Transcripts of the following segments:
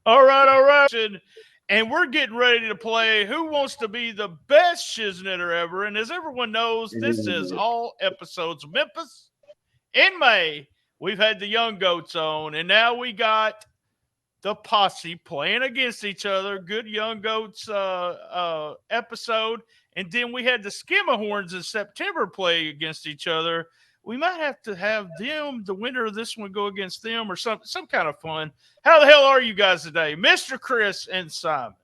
All right, all right. And we're getting ready to play Who Wants to Be the Best Shiznitter Ever. And as everyone knows, this is all episodes of Memphis. In May, we've had the Young Goats on, and now we got the Posse playing against each other. Good Young Goats episode. And then we had the Skimmerhorns in September play against each other. We might have them, the winner of this one, go against them or some kind of fun. How the hell are you guys today, Mr. Chris and Simon?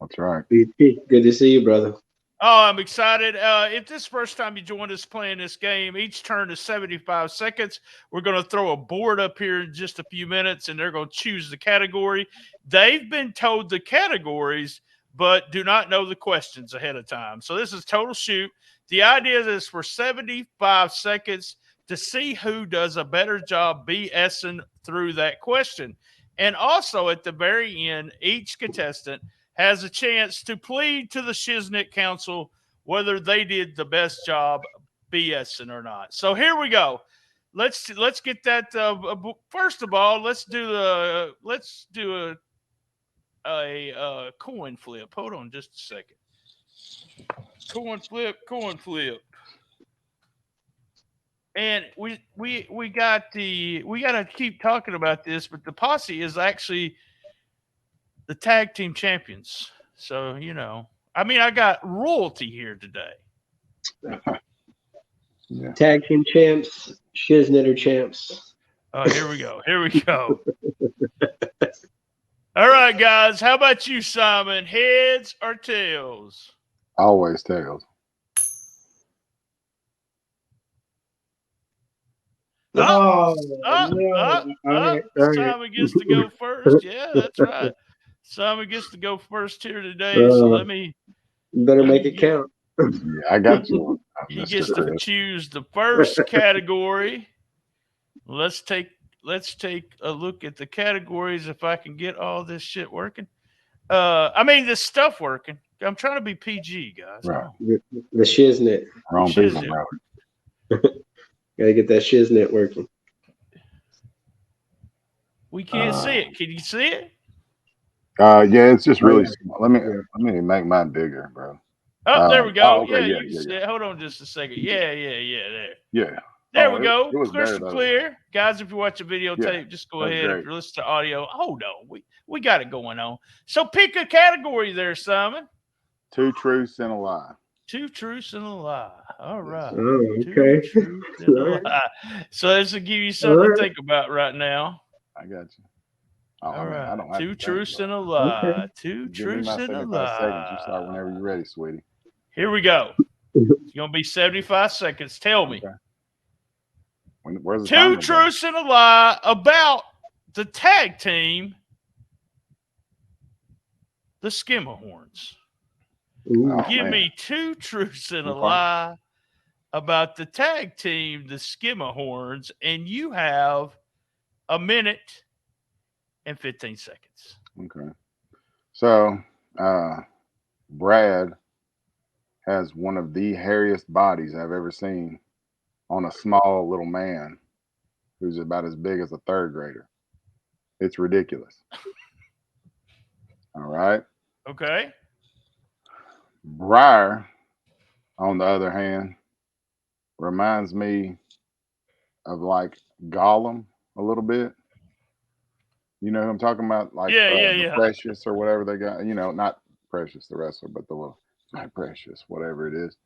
That's right. Good to see you, brother. Oh, I'm excited. If this is the first time you joined us playing this game, each turn is 75 seconds. We're going to throw a board up here in just a few minutes, and they're going to choose the category. They've been told the categories, but do not know the questions ahead of time. So this is total shoot. The idea is for 75 seconds to see who does a better job BSing through that question. And also at the very end, each contestant has a chance to plead to the Shiznit Council whether they did the best job BSing or not. So here we go. Let's get that. First of all, let's do a coin flip. Hold on just a second. Coin flip. And we got to keep talking about this, but the Posse is actually the tag team champions. So, I got royalty here today. Yeah. Tag team champs, Shiznitter champs. Oh, here we go. All right, guys. How about you, Simon? Heads or tails? Always tails. No. Simon gets to go first. Yeah, that's right. Simon gets to go first here today. So better make it count. Yeah, I got you. He gets to choose the first category. Let's take a look at the categories if I can get all this shit working. This stuff working. I'm trying to be PG, guys. Right. The Shiznit. Wrong people, bro. Gotta get that Shiznit working. We can't see it. Can you see it? Yeah, it's just really small. Let me make mine bigger, bro. Oh, there we go. Okay, you can see it. Hold on just a second. Yeah, there. Yeah. There we go. Crystal clear. Guys, if you watch a videotape, just go ahead. Great. If you're listening to audio, hold on. We got it going on. So pick a category there, Simon. 2 truths and a lie. 2 truths and a lie. All right. Oh, okay. 2 truths and a lie. So this will give you something to think about right now. I got you. All right. I don't have 2 truths and a lie. Okay. 2 truths and a lie. Seconds. You start whenever you're ready, sweetie. Here we go. It's going to be 75 seconds. Tell me. Okay. Where's the 2 truths and a lie about the tag team, the Skimmerhorns. Give me 2 truths and a lie about the tag team, the Skimmerhorns, and you have a minute and 15 seconds. Okay. So, Brad has one of the hairiest bodies I've ever seen on a small little man who's about as big as a 3rd grader. It's ridiculous. All right. Okay. Briar, on the other hand, reminds me of like Gollum a little bit. You know who I'm talking about? Like the Precious or whatever they got. Not Precious the wrestler, but the little Precious, whatever it is.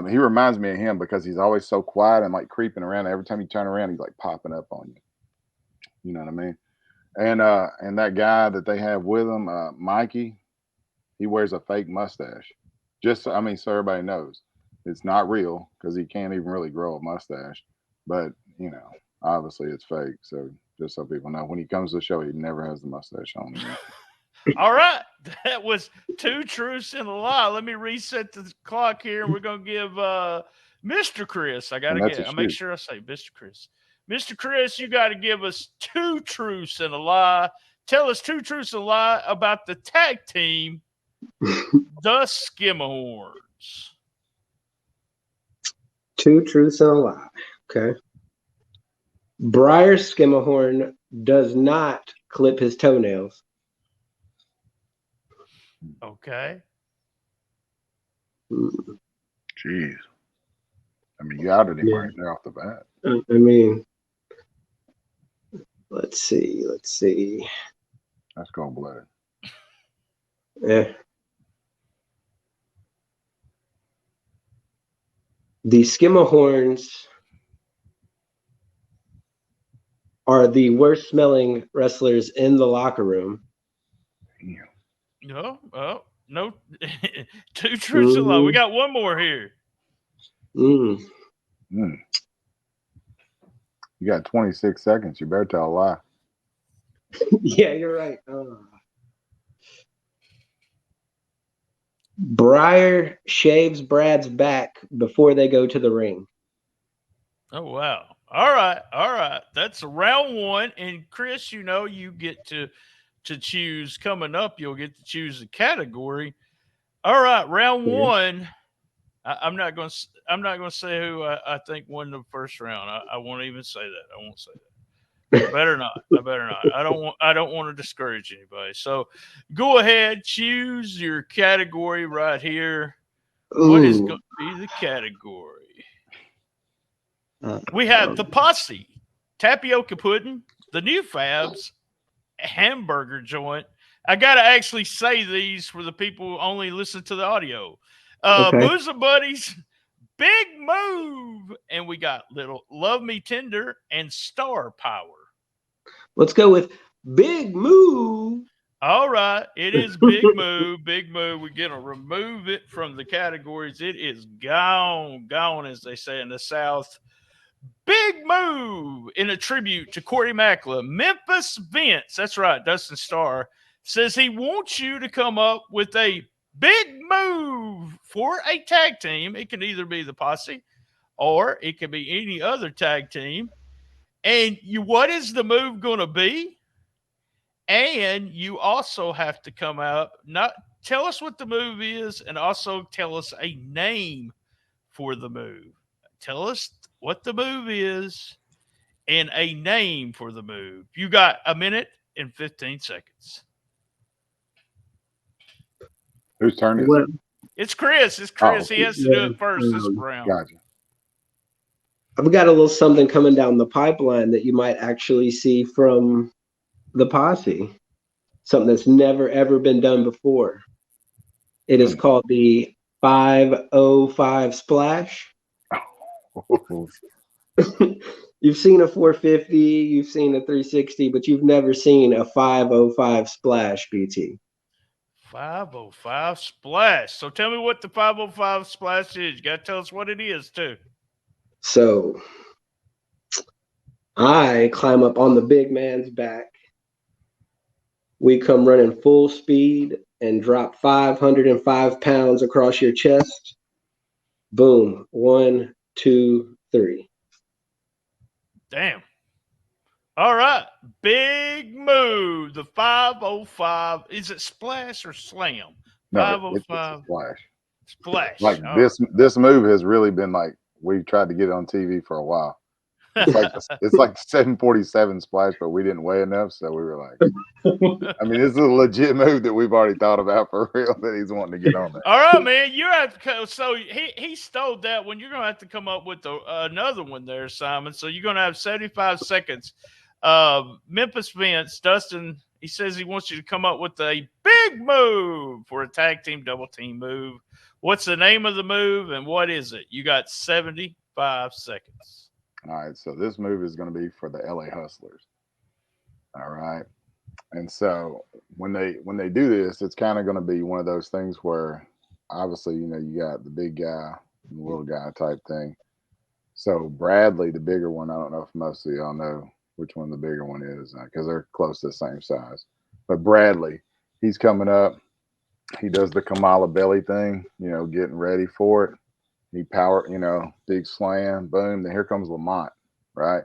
He reminds me of him because he's always so quiet and like creeping around. Every time you turn around, he's like popping up on you. You know what I mean? And that guy that they have with him, Mikey, he wears a fake mustache. So everybody knows it's not real because he can't even really grow a mustache. But obviously it's fake. So just so people know, when he comes to the show, he never has the mustache on him. All right. That was 2 truths and a lie. Let me reset the clock here, and we're going to give Mr. Chris. I got to make sure I say Mr. Chris. Mr. Chris, you got to give us 2 truths and a lie. Tell us 2 truths and a lie about the tag team, the Skimmerhorns. 2 truths and a lie. Okay. Briar Skimmerhorn does not clip his toenails. Okay. Jeez. I mean, you outed him right there off the bat. I mean, let's see. That's cold-blooded. Yeah. The Skimmerhorns are the worst smelling wrestlers in the locker room. Damn. No, no. 2 truths a lie. We got one more here. You got 26 seconds. You better tell a lie. Yeah, you're right. Briar shaves Brad's back before they go to the ring. Oh, wow. All right. That's round 1. And Chris, you get to choose coming up. You'll get to choose the category. All right, round 1. I'm not going to say who I think won the first round. I won't even say that. I won't say that. I better not. I don't want to discourage anybody. So go ahead, choose your category right here. Ooh. What is going to be the category? We have the Posse, tapioca pudding, the new Fabs, hamburger joint. I got to actually say these for the people who only listen to the audio. Booze and Buddies, Big Move, and we got Little Love Me Tender and Star Power. Let's go with Big Move. All right. It is Big Move. Big Move. We're going to remove it from the categories. It is gone, as they say in the South. Big Move in a tribute to Corey Mackla. Memphis Vince, that's right, Dustin Starr, says he wants you to come up with a big move for a tag team. It can either be the Posse or it can be any other tag team. And what is the move going to be? And you also have to come out, tell us what the move is, and also tell us a name for the move. Tell us what the move is and a name for the move. You got a minute and 15 seconds. Whose turn is it? It's Chris. He has to do it first this round. Gotcha. I've got a little something coming down the pipeline that you might actually see from the Posse. Something that's never, ever been done before. It is called the 505 Splash. You've seen a 450, you've seen a 360, but you've never seen a 505 Splash, BT. 505 Splash. So tell me what the 505 Splash is. You got to tell us what it is, too. So I climb up on the big man's back. We come running full speed and drop 505 pounds across your chest. Boom. 1, 2, 3. Damn. All right. Big move. The 505. Is it Splash or Slam? No, 505. It's Splash. Splash. Like this move has really been like we tried to get it on TV for a while. It's like 747 Splash, but we didn't weigh enough, so we were like, I mean, this is a legit move that we've already thought about for real that he's wanting to get on there. All right, man, you have to. So he stole that one. You're gonna have to come up with another one there, Simon. So you're gonna have 75 seconds. Memphis Vince, Dustin, he says he wants you to come up with a big move for a tag team double team move. What's the name of the move and what is it? You got 75 seconds. All right, so this move is going to be for the LA Hustlers. All right, and so when they do this, it's kind of going to be one of those things where obviously you got the big guy and the little guy type thing. So Bradley, the bigger one, I don't know if most of y'all know which one the bigger one is because they're close to the same size. But Bradley, he's coming up. He does the Kamala belly thing, getting ready for it. He big slam, boom. Then here comes Lamont, right?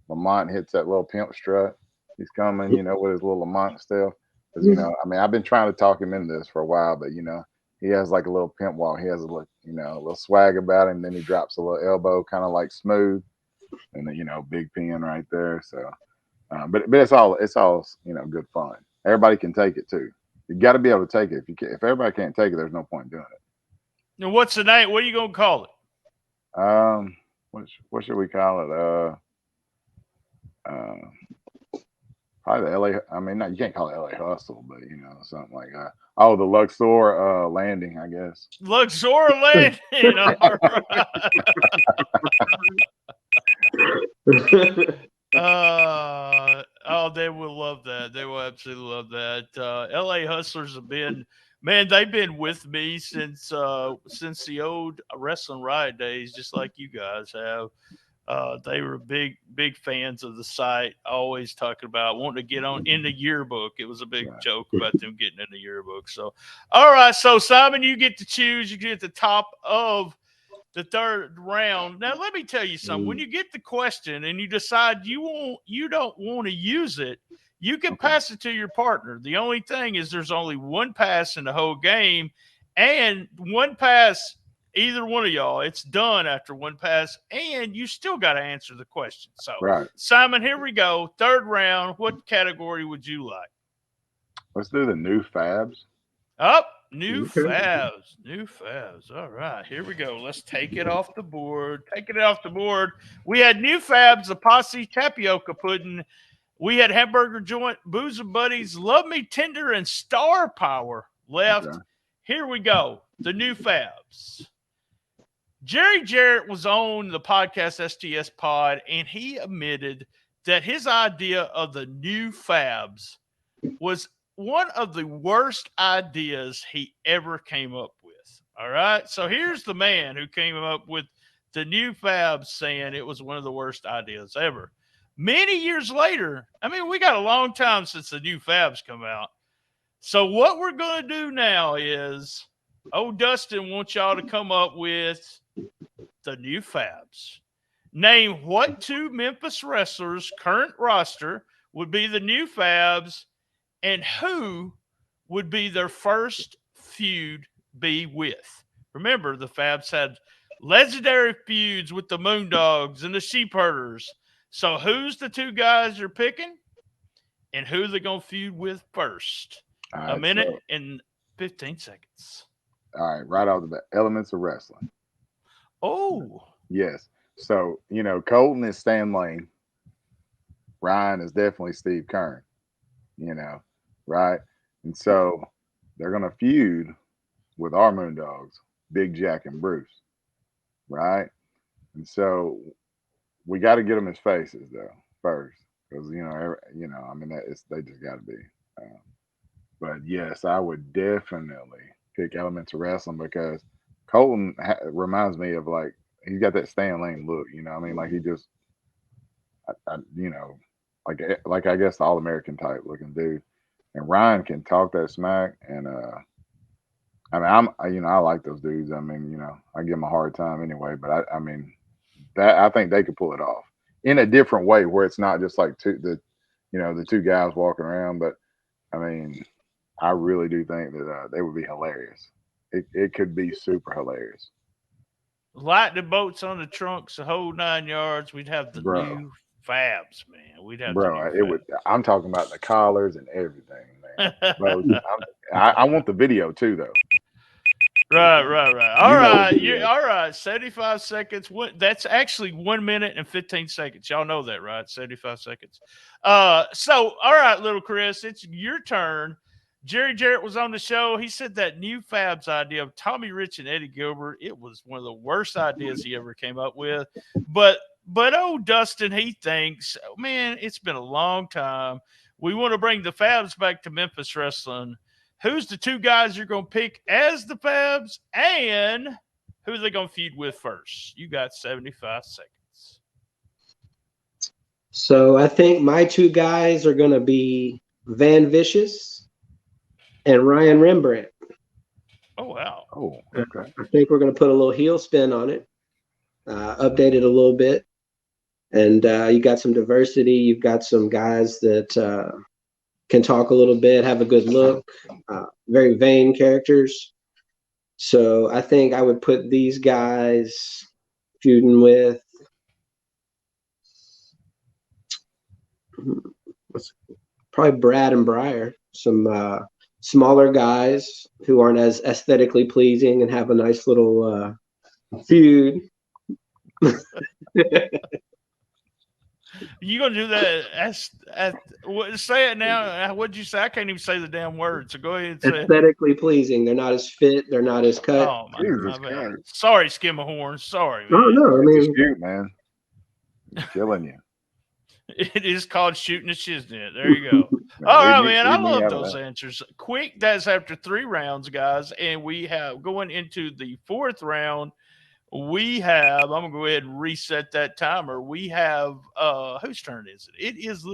Lamont hits that little pimp strut. He's coming, with his little Lamont stuff. Because, I mean, I've been trying to talk him into this for a while, but, he has like a little pimp walk. He has a little swag about him. Then he drops a little elbow, kind of like smooth. And then, big pin right there. So, but it's all, good fun. Everybody can take it too. You got to be able to take it. If everybody can't take it, there's no point in doing it. Now, what's the name? What are you gonna call it? What should we call it? Probably the LA. I mean, you can't call it LA Hustle, but something like the Luxor Landing, I guess. Luxor Landing. All right. They will love that. They will absolutely love that. LA Hustlers have been, man, they've been with me since the old Wrestling Riot days, just like you guys have. They were big fans of the site, always talking about wanting to get on in the yearbook. It was a big joke about them getting in the yearbook. So, all right. So, Simon, you get to choose. You get at the top of the third round. Now, let me tell you something. When you get the question and you decide you don't want to use it, you can pass it to your partner. The only thing is there's only one pass in the whole game, and one pass, either one of y'all, it's done after one pass, and you still got to answer the question. So, Simon, here we go. Third round. What category would you like? Let's do the new Fabs. New Fabs. New Fabs. All right, here we go. Let's take it off the board. We had new Fabs, the Posse tapioca pudding. We had hamburger joint, Booze and Buddies, Love Me Tender, and Star Power left. Okay. Here we go. The new Fabs. Jerry Jarrett was on the podcast STS Pod, and he admitted that his idea of the new Fabs was one of the worst ideas he ever came up with. All right. So here's the man who came up with the new Fabs, saying it was one of the worst ideas ever. Many years later, I mean, we got a long time since the new Fabs come out. So what we're going to do now is, Dustin wants y'all to come up with the new Fabs. Name what two Memphis wrestlers' current roster would be the new Fabs, and who would be their first feud be with. Remember, the Fabs had legendary feuds with the Moondogs and the Sheepherders. So who's the two guys you're picking, and who they're going to feud with first? Right, a minute and 15 seconds. All right, right off the bat, Elements of Wrestling. Oh. Yes. So, Colton is Stan Lane. Ryan is definitely Steve Kern, right? And so they're going to feud with our Moondogs, Big Jack and Bruce, right? And so we got to get them as faces though first, because I mean they just got to be. But yes, I would definitely pick Elements of Wrestling, because Colton reminds me of, like, he's got that Stan Lane look, I mean, like he just, like I guess the All American type looking dude. And Ryan can talk that smack, and I mean, I like those dudes. I mean, I give them a hard time anyway, but I mean, that I think they could pull it off in a different way, where it's not just like the two guys walking around. But I mean, I really do think that they would be hilarious. It could be super hilarious. Light the boats on the trunks, the whole 9 yards. We'd have the new Fabs, man. We'd have it would. I'm talking about the collars and everything, man. Bro, I want the video too, though. Right. All right. 75 seconds. That's actually 1 minute and 15 seconds. Y'all know that, right? 75 seconds. So, all right, little Chris, it's your turn. Jerry Jarrett was on the show. He said that new Fabs idea of Tommy Rich and Eddie Gilbert, it was one of the worst ideas he ever came up with. But Dustin, he thinks, man, it's been a long time. We want to bring the Fabs back to Memphis Wrestling. Who's the two guys you're going to pick as the Fabs, and who are they going to feud with first? You got 75 seconds. So I think my two guys are going to be Van Vicious and Ryan Rembrandt. Oh, wow. Oh, okay. I think we're going to put a little heel spin on it, update it a little bit. And you got some diversity. You've got some guys that can talk a little bit, have a good look, very vain characters. So I think I would put these guys feuding with probably Brad and Breyer, some smaller guys who aren't as aesthetically pleasing and have a nice little feud. You gonna do that? Say it now. What'd you say? I can't even say the damn word. So go ahead and say aesthetically pleasing. They're not as fit. They're not as cut. Oh my, Jesus my bad. Christ. Sorry, Skimmerhorn. Sorry, man. No. I mean, shoot, man. He's killing you. It is called shooting the shiznit. There you go. All right, man. I love those answers. Quick. That's after 3 rounds, guys, and we have going into the 4th round. We have. I'm gonna go ahead and reset that timer. We have. Whose turn is it? It is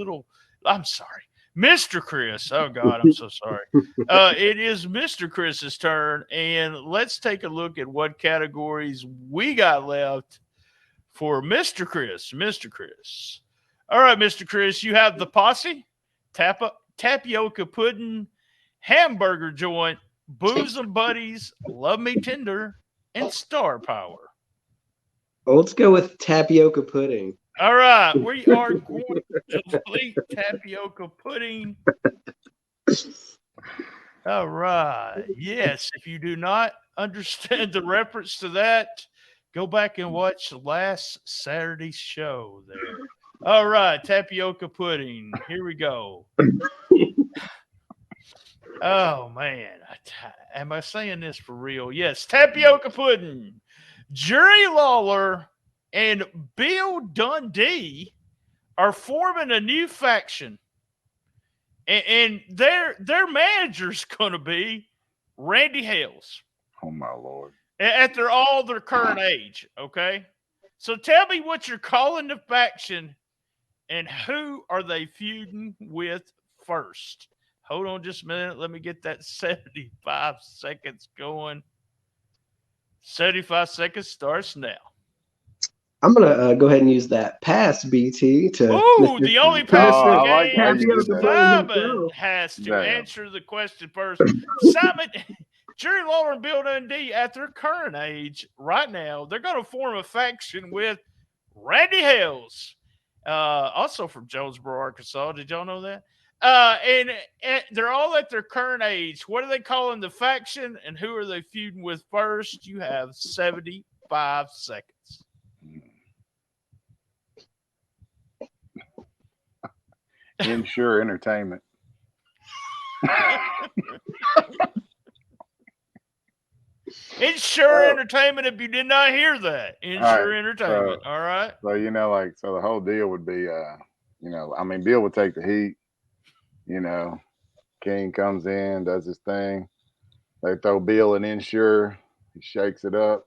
I'm sorry, Mr. Chris. Oh God, I'm so sorry. It is Mr. Chris's turn, and let's take a look at what categories we got left for Mr. Chris. Mr. Chris. All right, Mr. Chris, you have the Posse, tapioca pudding, hamburger joint, bosom buddies, love me tender, and star power. Well, let's go with tapioca pudding. All right, we are going to complete tapioca pudding. All right. Yes, if you do not understand the reference to that, go back and watch last Saturday's show there. All right, tapioca pudding. Here we go. Oh, man. Am I saying this for real? Yes, tapioca pudding. Jerry Lawler and Bill Dundee are forming a new faction. And their manager's going to be Randy Hales. Oh, my Lord. At their current age, okay? So tell me what you're calling the faction and who are they feuding with first? Hold on just a minute. Let me get that 75 seconds going. 75 seconds starts now. I'm going to go ahead and use that pass, BT. Ooh, the only pass in the like game. Simon has to answer the question first. Simon, Jerry Lawler and Bill Dundee, at their current age, right now, they're going to form a faction with Randy Hales, also from Jonesboro, Arkansas. Did y'all know that? And they're all at their current age. What are they calling the faction, and who are they feuding with first? You have 75 seconds. Ensure Entertainment. Ensure Entertainment, if you did not hear that. Ensure Entertainment. All right. So, so the whole deal would be, Bill would take the heat. King comes in, does his thing. They throw Bill in Ensure. He shakes it up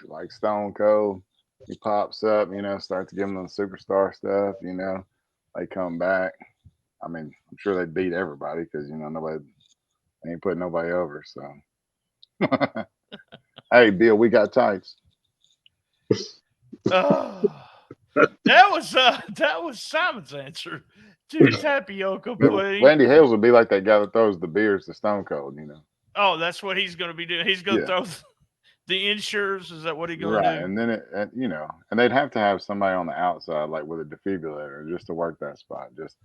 like Stone Cold. He pops up, starts giving them superstar stuff, They come back. I'm sure they'd beat everybody because, nobody ain't putting nobody over. So, hey, Bill, we got tights. That was Simon's answer to tapioca pudding. Randy Hales would be like that guy that throws the beers to Stone Cold, Oh, that's what he's going to be doing. He's going to throw the insurers. Is that what he's going to do? And then and they'd have to have somebody on the outside, like with a defibrillator, just to work that spot. Just,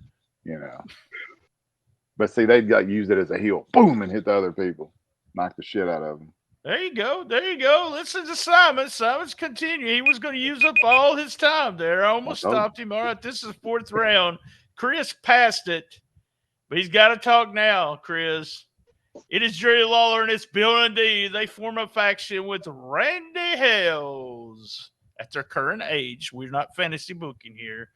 But see, they'd use it as a heel, boom, and hit the other people, knock the shit out of them. There you go. There you go. Listen to Simon. Simon's continuing. He was going to use up all his time there. I almost stopped him. All right, this is 4th round. Chris passed it, but he's got to talk now, Chris. It is Jerry Lawler and it's Bill Dundee. They form a faction with Randy Hales at their current age. We're not fantasy booking here.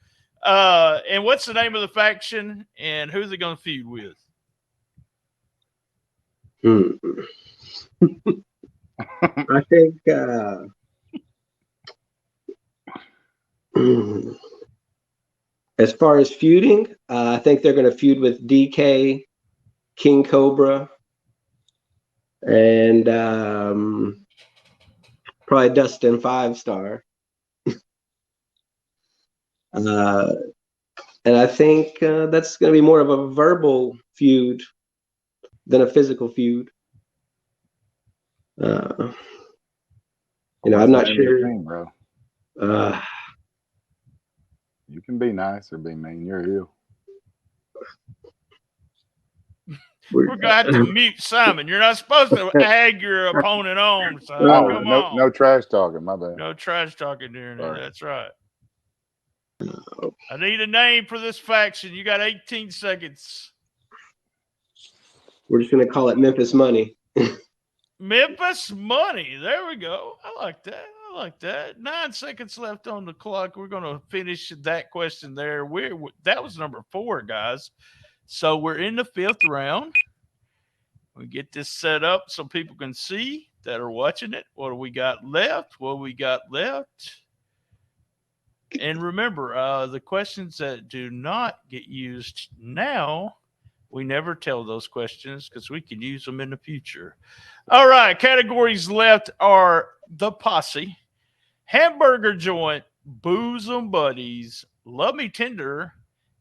And what's the name of the faction and who are they going to feud with? I think as far as feuding, I think they're going to feud with DK, King Cobra, and probably Dustin 5-Star. And I think that's going to be more of a verbal feud than a physical feud. I'm not sure. Team, bro. You can be nice or be mean. You're a heel. We're going to have to mute Simon. You're not supposed to egg your opponent on, Simon. Come on. No trash talking, my bad. No trash talking during there. That's right. I need a name for this faction. You got 18 seconds. We're just going to call it Memphis Money. Memphis Money. There we go. I like that. I like that. 9 seconds left on the clock. We're going to finish that question there. That was number 4, guys. So we're in the 5th round. We get this set up so people can see that are watching it. What do we got left? What do we got left? And remember, the questions that do not get used now, we never tell those questions because we can use them in the future. All right, categories left are the Posse, Hamburger Joint, Bosom Buddies, Love Me Tender,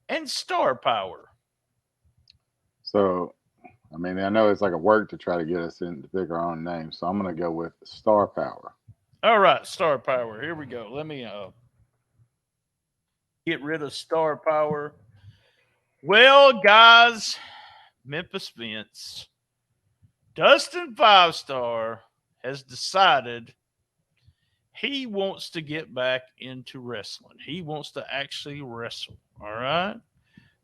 and Star Power. So, I mean, I know it's like a work to try to get us in to pick our own name, so I'm going to go with Star Power. All right, Star Power. Here we go. Let me get rid of Star Power. Well, guys, Memphis Vince, Dustin 5-Star has decided he wants to get back into wrestling. He wants to actually wrestle, all right?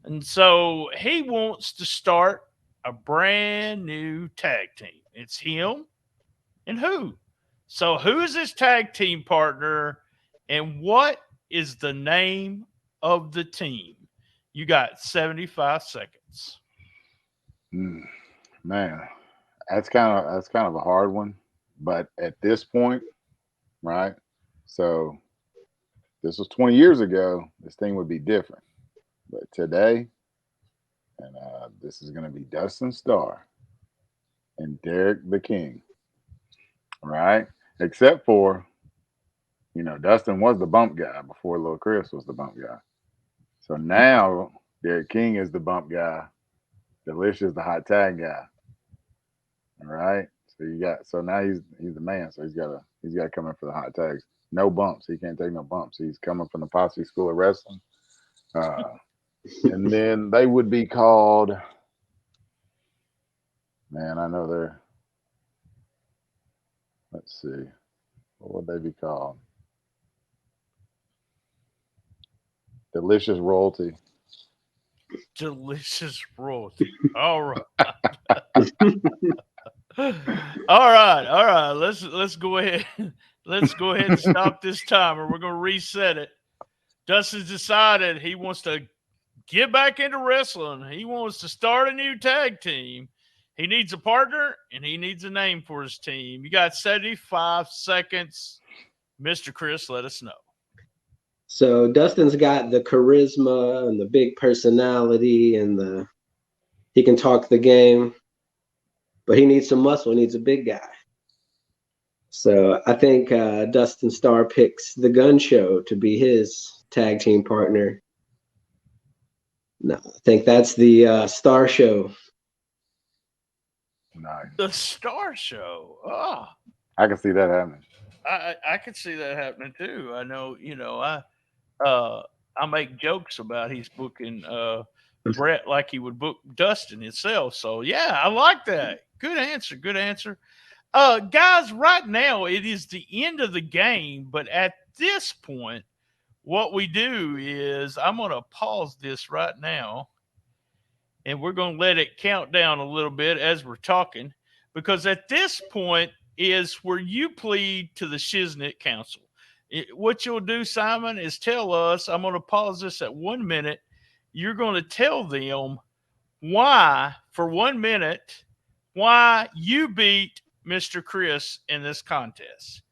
And so he wants to start a brand new tag team. It's him and who? So who is his tag team partner and what is the name of the team? You got 75 seconds. Man, that's kind of a hard one. But at this point, right? So this was 20 years ago. This thing would be different. But today, and this is going to be Dustin Starr and Derek the King, right? Except for, Dustin was the bump guy before Lil Chris was the bump guy. So now Derek King is the bump guy. Delicious the hot tag guy. All right. So now he's the man. So he's got to come in for the hot tags. No bumps. He can't take no bumps. He's coming from the Posse School of Wrestling. And then they would be called, man, I know they're, let's see, what would they be called? Delicious Royalty. Delicious Royalty. All right. All right. Let's go ahead. Let's go ahead and stop this timer. We're going to reset it. Dustin's decided he wants to get back into wrestling. He wants to start a new tag team. He needs a partner, and he needs a name for his team. You got 75 seconds. Mr. Chris, let us know. So Dustin's got the charisma and the big personality and he can talk the game, but he needs some muscle. He needs a big guy. So I think Dustin Starr picks the Gun Show to be his tag team partner. No, I think that's the Star Show. Nice. The Star Show. Oh, I can see that happening. I can see that happening too. I know, I make jokes about he's booking Brett like he would book Dustin himself. So yeah, I like that. Good answer. Good answer. Guys, right now it is the end of the game, but at this point, what we do is I'm going to pause this right now, and we're going to let it count down a little bit as we're talking, because at this point is where you plead to the Shiznit Council. What you'll do, Simon, is tell us, I'm going to pause this at 1 minute. You're going to tell them why, for 1 minute, why you beat Mr. Chris in this contest.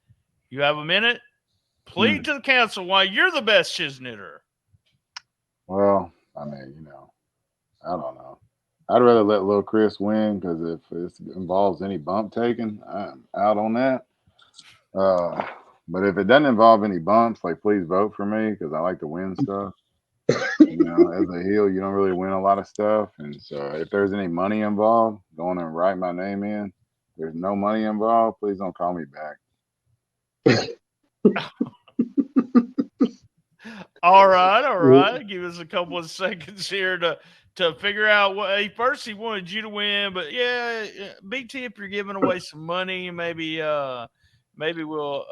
You have a minute. Plead to the council why you're the best Shiznitter. Well, I mean, I don't know. I'd rather let Lil Chris win because if it involves any bump taking, I'm out on that. But if it doesn't involve any bumps, please vote for me because I like to win stuff. As a heel, you don't really win a lot of stuff. And so if there's any money involved, going and write my name in. If there's no money involved, please don't call me back. All right. Give us a couple of seconds here to to figure out what first he wanted you to win, but yeah, BT, if you're giving away some money, maybe we'll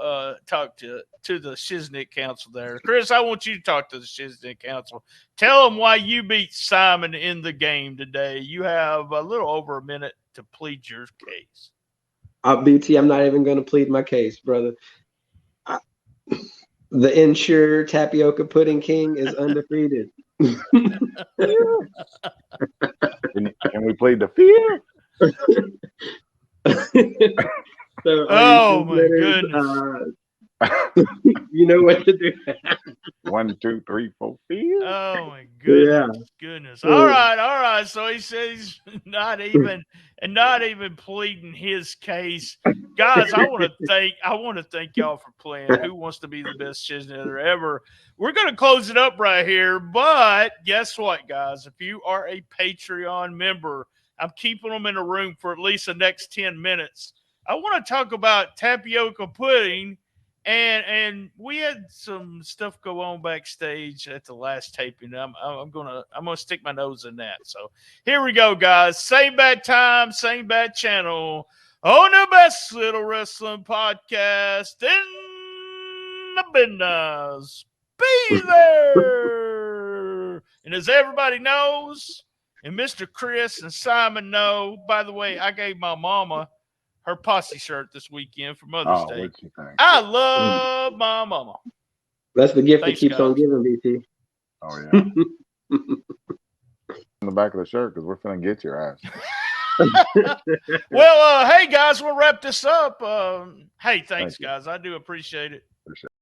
talk to the Shiznick Council there. Chris, I want you to talk to the Shiznick Council. Tell them why you beat Simon in the game today. You have a little over a minute to plead your case. BT, I'm not even going to plead my case, brother. The Ensure Tapioca Pudding King is undefeated. Can we plead the fear? So, oh my goodness! You know what to do. 1, 2, 3, 4, fear. Oh my goodness! Yeah. Goodness! All right. So he says not even pleading his case, guys. I want to thank y'all for playing. Who wants to be the best Shiznitter ever? We're gonna close it up right here, but guess what, guys? If you are a Patreon member, I'm keeping them in a room for at least the next 10 minutes. I want to talk about tapioca pudding, and we had some stuff go on backstage at the last taping. I'm gonna stick my nose in that. So here we go, guys. Same bad time, same bad channel on the best little wrestling podcast in the business. Be there, and as everybody knows, and Mr. Chris and Simon know. By the way, I gave my mama her Posse shirt this weekend for Mother's Day. What you think? I love my mama. That's the gift that keeps on giving, BT. Oh, yeah. In the back of the shirt, because we're finna get your ass. Well, hey, guys, we'll wrap this up. Hey, thanks, guys. I do appreciate it.